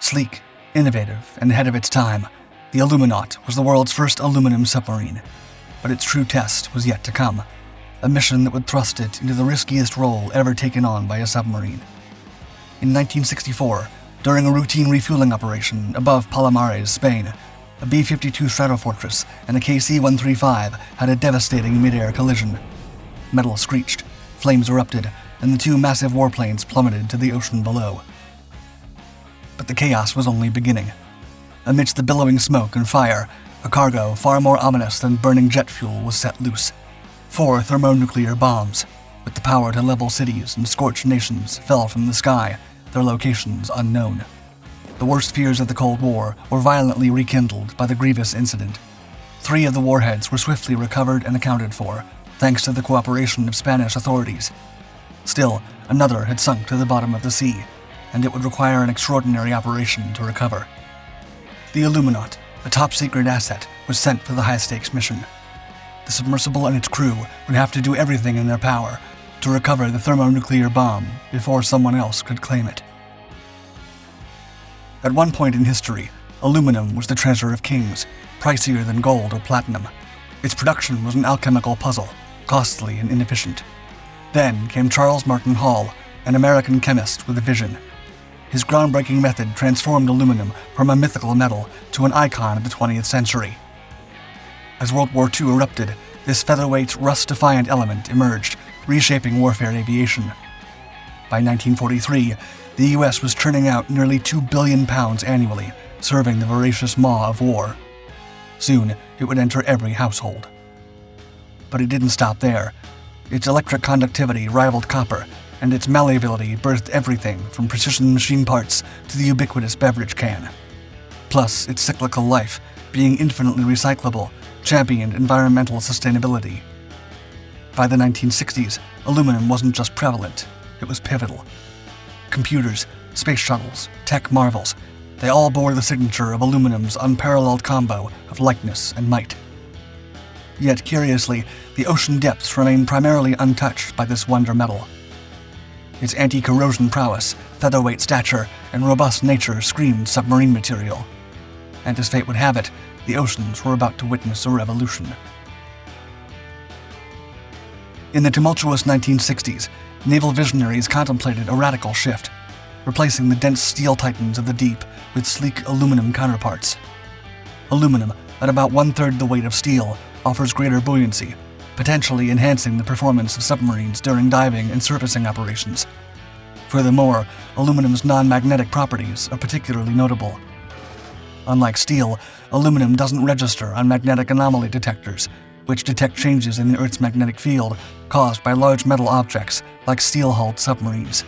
Sleek, innovative, and ahead of its time, the Aluminaut was the world's first aluminum submarine. But its true test was yet to come, a mission that would thrust it into the riskiest role ever taken on by a submarine. In 1964, during a routine refueling operation above Palomares, Spain, a B-52 Stratofortress and a KC-135 had a devastating mid-air collision. Metal screeched, flames erupted, and the two massive warplanes plummeted to the ocean below. But the chaos was only beginning. Amidst the billowing smoke and fire, a cargo far more ominous than burning jet fuel was set loose. 4 thermonuclear bombs, with the power to level cities and scorch nations, fell from the sky, their locations unknown. The worst fears of the Cold War were violently rekindled by the grievous incident. 3 of the warheads were swiftly recovered and accounted for, thanks to the cooperation of Spanish authorities. Still, another had sunk to the bottom of the sea, and it would require an extraordinary operation to recover. The Aluminaut, a top-secret asset, was sent for the high-stakes mission. The submersible and its crew would have to do everything in their power to recover the thermonuclear bomb before someone else could claim it. At one point in history, aluminum was the treasure of kings, pricier than gold or platinum. Its production was an alchemical puzzle, costly and inefficient. Then came Charles Martin Hall, an American chemist with a vision. His groundbreaking method transformed aluminum from a mythical metal to an icon of the 20th century. As World War II erupted, this featherweight, rust-defiant element emerged, reshaping warfare aviation. By 1943, the U.S. was churning out nearly 2 billion pounds annually, serving the voracious maw of war. Soon, it would enter every household. But it didn't stop there. Its electric conductivity rivaled copper, and its malleability birthed everything from precision machine parts to the ubiquitous beverage can. Plus, its cyclical life, being infinitely recyclable, championed environmental sustainability. By the 1960s, aluminum wasn't just prevalent, it was pivotal. Computers, space shuttles, tech marvels, they all bore the signature of aluminum's unparalleled combo of lightness and might. Yet, curiously, the ocean depths remain primarily untouched by this wonder metal. Its anti-corrosion prowess, featherweight stature, and robust nature screamed submarine material. And as fate would have it, the oceans were about to witness a revolution. In the tumultuous 1960s, naval visionaries contemplated a radical shift, replacing the dense steel titans of the deep with sleek aluminum counterparts. Aluminum, at about 1/3 the weight of steel, offers greater buoyancy, potentially enhancing the performance of submarines during diving and surfacing operations. Furthermore, aluminum's non-magnetic properties are particularly notable. Unlike steel, aluminum doesn't register on magnetic anomaly detectors, which detect changes in the Earth's magnetic field caused by large metal objects like steel-hulled submarines.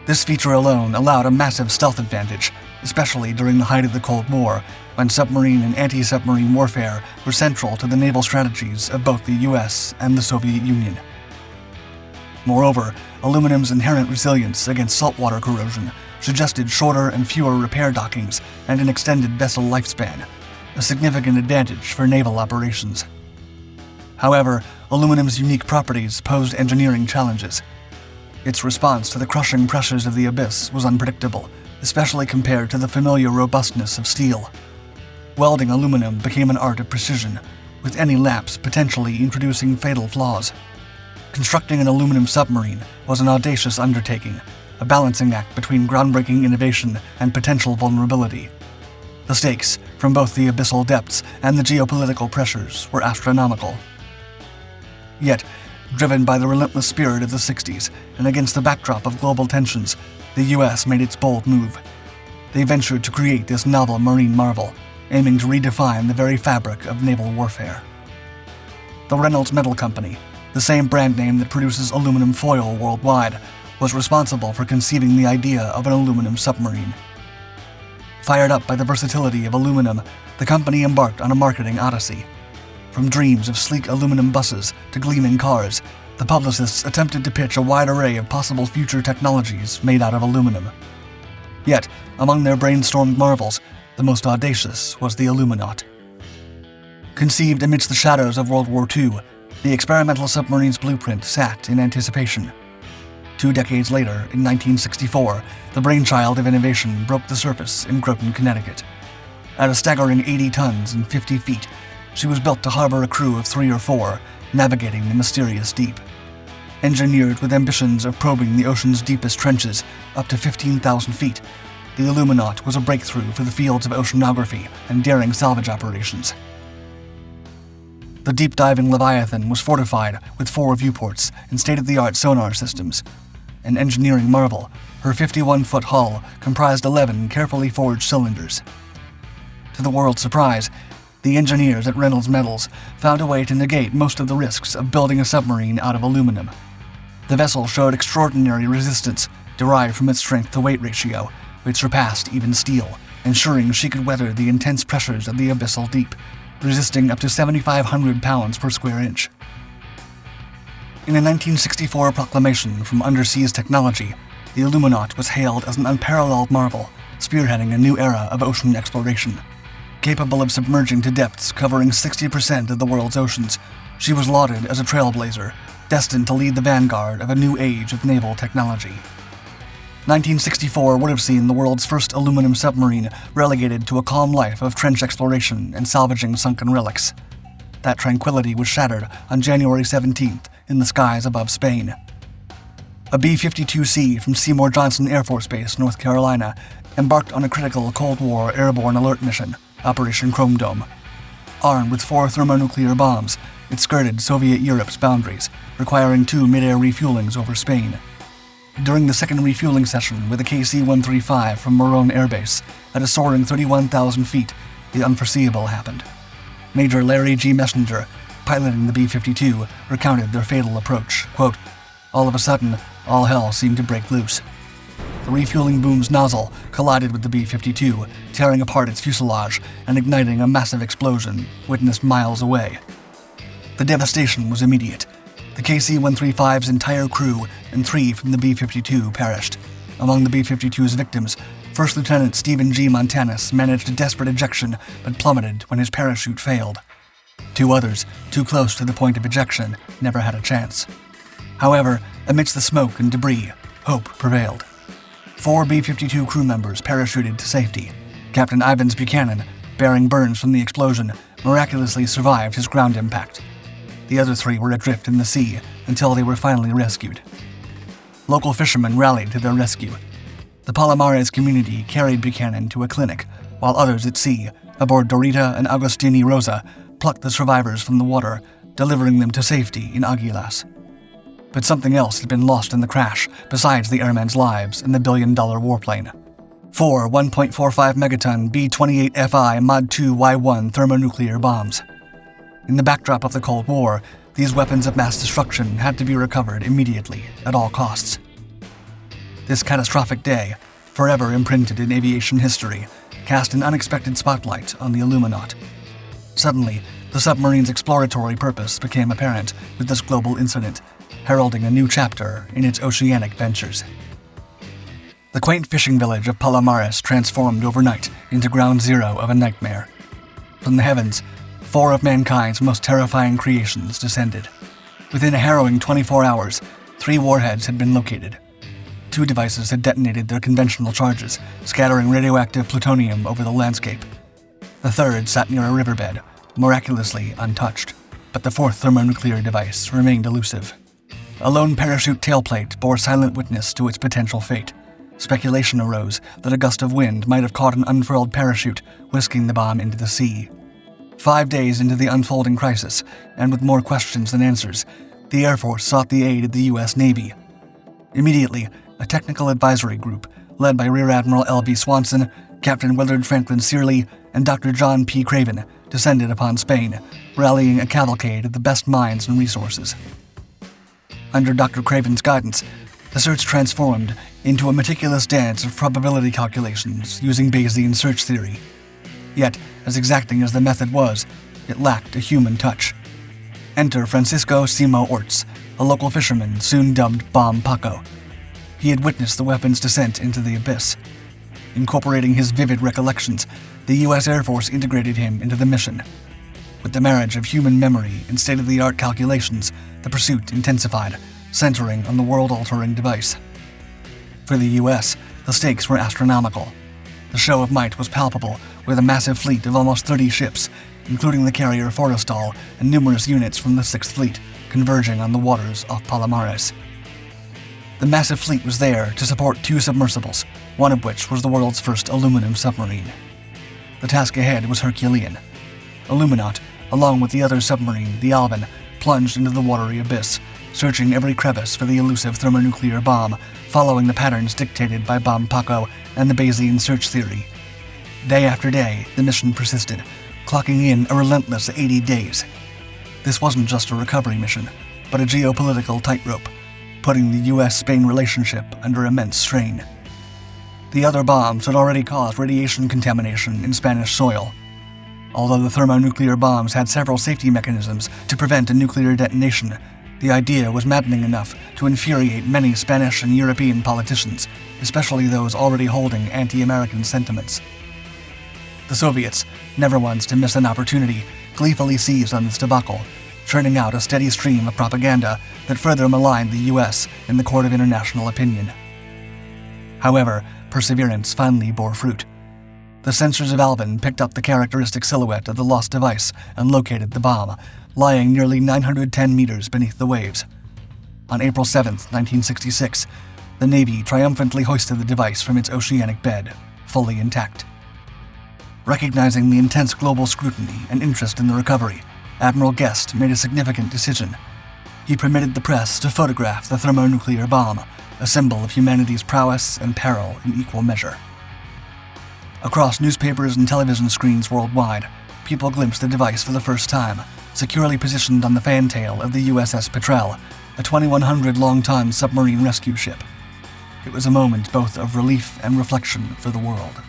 This feature alone allowed a massive stealth advantage, especially during the height of the Cold War, when submarine and anti-submarine warfare were central to the naval strategies of both the US and the Soviet Union. Moreover, aluminum's inherent resilience against saltwater corrosion suggested shorter and fewer repair dockings and an extended vessel lifespan, a significant advantage for naval operations. However, aluminum's unique properties posed engineering challenges. Its response to the crushing pressures of the abyss was unpredictable, especially compared to the familiar robustness of steel. Welding aluminum became an art of precision, with any lapse potentially introducing fatal flaws. Constructing an aluminum submarine was an audacious undertaking, a balancing act between groundbreaking innovation and potential vulnerability. The stakes, from both the abyssal depths and the geopolitical pressures, were astronomical. Yet, driven by the relentless spirit of the 60s and against the backdrop of global tensions, the US made its bold move. They ventured to create this novel marine marvel, aiming to redefine the very fabric of naval warfare. The Reynolds Metal Company, the same brand name that produces aluminum foil worldwide, was responsible for conceiving the idea of an aluminum submarine. Fired up by the versatility of aluminum, the company embarked on a marketing odyssey. From dreams of sleek aluminum buses to gleaming cars, the publicists attempted to pitch a wide array of possible future technologies made out of aluminum. Yet, among their brainstormed marvels, the most audacious was the Aluminaut. Conceived amidst the shadows of World War II, the experimental submarine's blueprint sat in anticipation. 2 decades later, in 1964, the brainchild of innovation broke the surface in Groton, Connecticut. At a staggering 80 tons and 50 feet, she was built to harbor a crew of 3 or 4, navigating the mysterious deep. Engineered with ambitions of probing the ocean's deepest trenches up to 15,000 feet, the Aluminaut was a breakthrough for the fields of oceanography and daring salvage operations. The deep-diving Leviathan was fortified with 4 viewports and state-of-the-art sonar systems. An engineering marvel, her 51-foot hull comprised 11 carefully forged cylinders. To the world's surprise, the engineers at Reynolds Metals found a way to negate most of the risks of building a submarine out of aluminum. The vessel showed extraordinary resistance derived from its strength-to-weight ratio, which surpassed even steel, ensuring she could weather the intense pressures of the abyssal deep, resisting up to 7,500 pounds per square inch. In a 1964 proclamation from Underseas Technology, the Aluminaut was hailed as an unparalleled marvel, spearheading a new era of ocean exploration. Capable of submerging to depths covering 60% of the world's oceans, she was lauded as a trailblazer, destined to lead the vanguard of a new age of naval technology. 1964 would have seen the world's first aluminum submarine relegated to a calm life of trench exploration and salvaging sunken relics. That tranquility was shattered on January 17th in the skies above Spain. A B-52C from Seymour Johnson Air Force Base, North Carolina, embarked on a critical Cold War airborne alert mission, Operation Chrome Dome. Armed with 4 thermonuclear bombs, it skirted Soviet Europe's boundaries, requiring 2 mid-air refuelings over Spain. During the second refueling session with a KC-135 from Morone Air Base, at a soaring 31,000 feet, the unforeseeable happened. Major Larry G. Messenger, piloting the B-52, recounted their fatal approach. Quote, "All of a sudden, all hell seemed to break loose. The refueling boom's nozzle collided with the B-52, tearing apart its fuselage and igniting a massive explosion witnessed miles away. The devastation was immediate. The KC-135's entire crew and 3 from the B-52 perished. Among the B-52's victims, First Lieutenant Stephen G. Montanus managed a desperate ejection but plummeted when his parachute failed. 2 others, too close to the point of ejection, never had a chance. However, amidst the smoke and debris, hope prevailed. 4 B-52 crew members parachuted to safety. Captain Ivans Buchanan, bearing burns from the explosion, miraculously survived his ground impact. The other 3 were adrift in the sea until they were finally rescued. Local fishermen rallied to their rescue. The Palomares community carried Buchanan to a clinic, while others at sea, aboard Dorita and Agostini Rosa, plucked the survivors from the water, delivering them to safety in Aguilas. But something else had been lost in the crash, besides the airmen's lives and the billion-dollar warplane. 4 1.45 megaton B-28FI Mod 2 Y1 thermonuclear bombs. In the backdrop of the Cold War, these weapons of mass destruction had to be recovered immediately, at all costs. This catastrophic day, forever imprinted in aviation history, cast an unexpected spotlight on the Aluminaut. Suddenly, the submarine's exploratory purpose became apparent with this global incident, heralding a new chapter in its oceanic ventures. The quaint fishing village of Palomares transformed overnight into ground zero of a nightmare. From the heavens, 4 of mankind's most terrifying creations descended. Within a harrowing 24 hours, 3 warheads had been located. 2 devices had detonated their conventional charges, scattering radioactive plutonium over the landscape. The 3rd sat near a riverbed, miraculously untouched, but the 4th thermonuclear device remained elusive. A lone parachute tailplate bore silent witness to its potential fate. Speculation arose that a gust of wind might have caught an unfurled parachute, whisking the bomb into the sea. 5 days into the unfolding crisis, and with more questions than answers, the Air Force sought the aid of the U.S. Navy. Immediately, a technical advisory group, led by Rear Admiral L.B. Swanson, Captain Willard Franklin Searley, and Dr. John P. Craven, descended upon Spain, rallying a cavalcade of the best minds and resources. Under Dr. Craven's guidance, the search transformed into a meticulous dance of probability calculations using Bayesian search theory. Yet, as exacting as the method was, it lacked a human touch. Enter Francisco Simo Orts, a local fisherman soon dubbed Bomb Paco. He had witnessed the weapon's descent into the abyss. Incorporating his vivid recollections, the U.S. Air Force integrated him into the mission. With the marriage of human memory and state-of-the-art calculations, the pursuit intensified, centering on the world-altering device. For the US, the stakes were astronomical. The show of might was palpable, with a massive fleet of almost 30 ships, including the carrier Forrestal and numerous units from the 6th Fleet, converging on the waters off Palomares. The massive fleet was there to support 2 submersibles, one of which was the world's first aluminum submarine. The task ahead was Herculean. Aluminaut, along with the other submarine, the Alvin, plunged into the watery abyss, searching every crevice for the elusive thermonuclear bomb, following the patterns dictated by Bomb Paco and the Bayesian search theory. Day after day, the mission persisted, clocking in a relentless 80 days. This wasn't just a recovery mission, but a geopolitical tightrope, putting the US-Spain relationship under immense strain. The other bombs had already caused radiation contamination in Spanish soil. Although the thermonuclear bombs had several safety mechanisms to prevent a nuclear detonation, the idea was maddening enough to infuriate many Spanish and European politicians, especially those already holding anti-American sentiments. The Soviets, never ones to miss an opportunity, gleefully seized on this debacle, churning out a steady stream of propaganda that further maligned the US in the court of international opinion. However, perseverance finally bore fruit. The sensors of Alvin picked up the characteristic silhouette of the lost device and located the bomb, lying nearly 910 meters beneath the waves. On April 7, 1966, the Navy triumphantly hoisted the device from its oceanic bed, fully intact. Recognizing the intense global scrutiny and interest in the recovery, Admiral Guest made a significant decision. He permitted the press to photograph the thermonuclear bomb, a symbol of humanity's prowess and peril in equal measure. Across newspapers and television screens worldwide, people glimpsed the device for the first time, securely positioned on the fantail of the USS Petrel, a 2,100 long-ton submarine rescue ship. It was a moment both of relief and reflection for the world.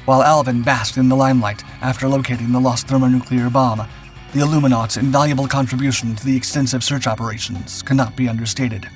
While Alvin basked in the limelight after locating the lost thermonuclear bomb, the Aluminaut's invaluable contribution to the extensive search operations cannot be understated.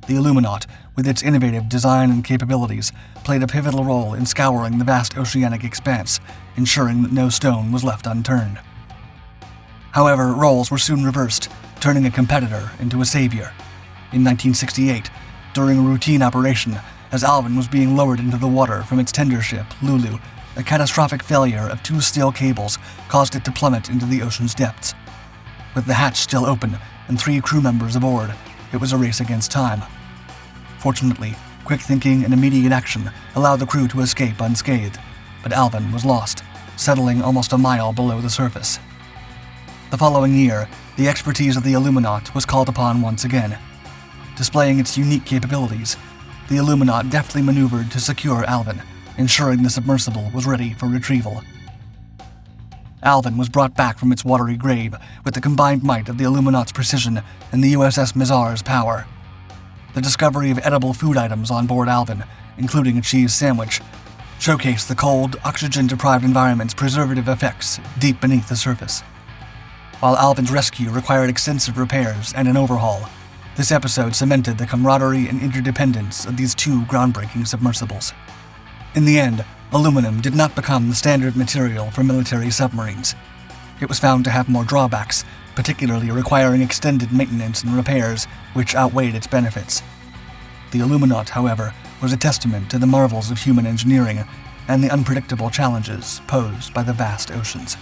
The Aluminaut, with its innovative design and capabilities, played a pivotal role in scouring the vast oceanic expanse, ensuring that no stone was left unturned. However, roles were soon reversed, turning a competitor into a savior. In 1968, during a routine operation, as Alvin was being lowered into the water from its tender ship, Lulu, a catastrophic failure of 2 steel cables caused it to plummet into the ocean's depths. With the hatch still open and 3 crew members aboard, it was a race against time. Fortunately, quick thinking and immediate action allowed the crew to escape unscathed, but Alvin was lost, settling almost a mile below the surface. The following year, the expertise of the Aluminaut was called upon once again. Displaying its unique capabilities, the Aluminaut deftly maneuvered to secure Alvin, ensuring the submersible was ready for retrieval. Alvin was brought back from its watery grave with the combined might of the Aluminaut's precision and the USS Mizar's power. The discovery of edible food items on board Alvin, including a cheese sandwich, showcased the cold, oxygen-deprived environment's preservative effects deep beneath the surface. While Alvin's rescue required extensive repairs and an overhaul, this episode cemented the camaraderie and interdependence of these 2 groundbreaking submersibles. In the end, aluminum did not become the standard material for military submarines. It was found to have more drawbacks, particularly requiring extended maintenance and repairs, which outweighed its benefits. The Aluminaut, however, was a testament to the marvels of human engineering and the unpredictable challenges posed by the vast oceans.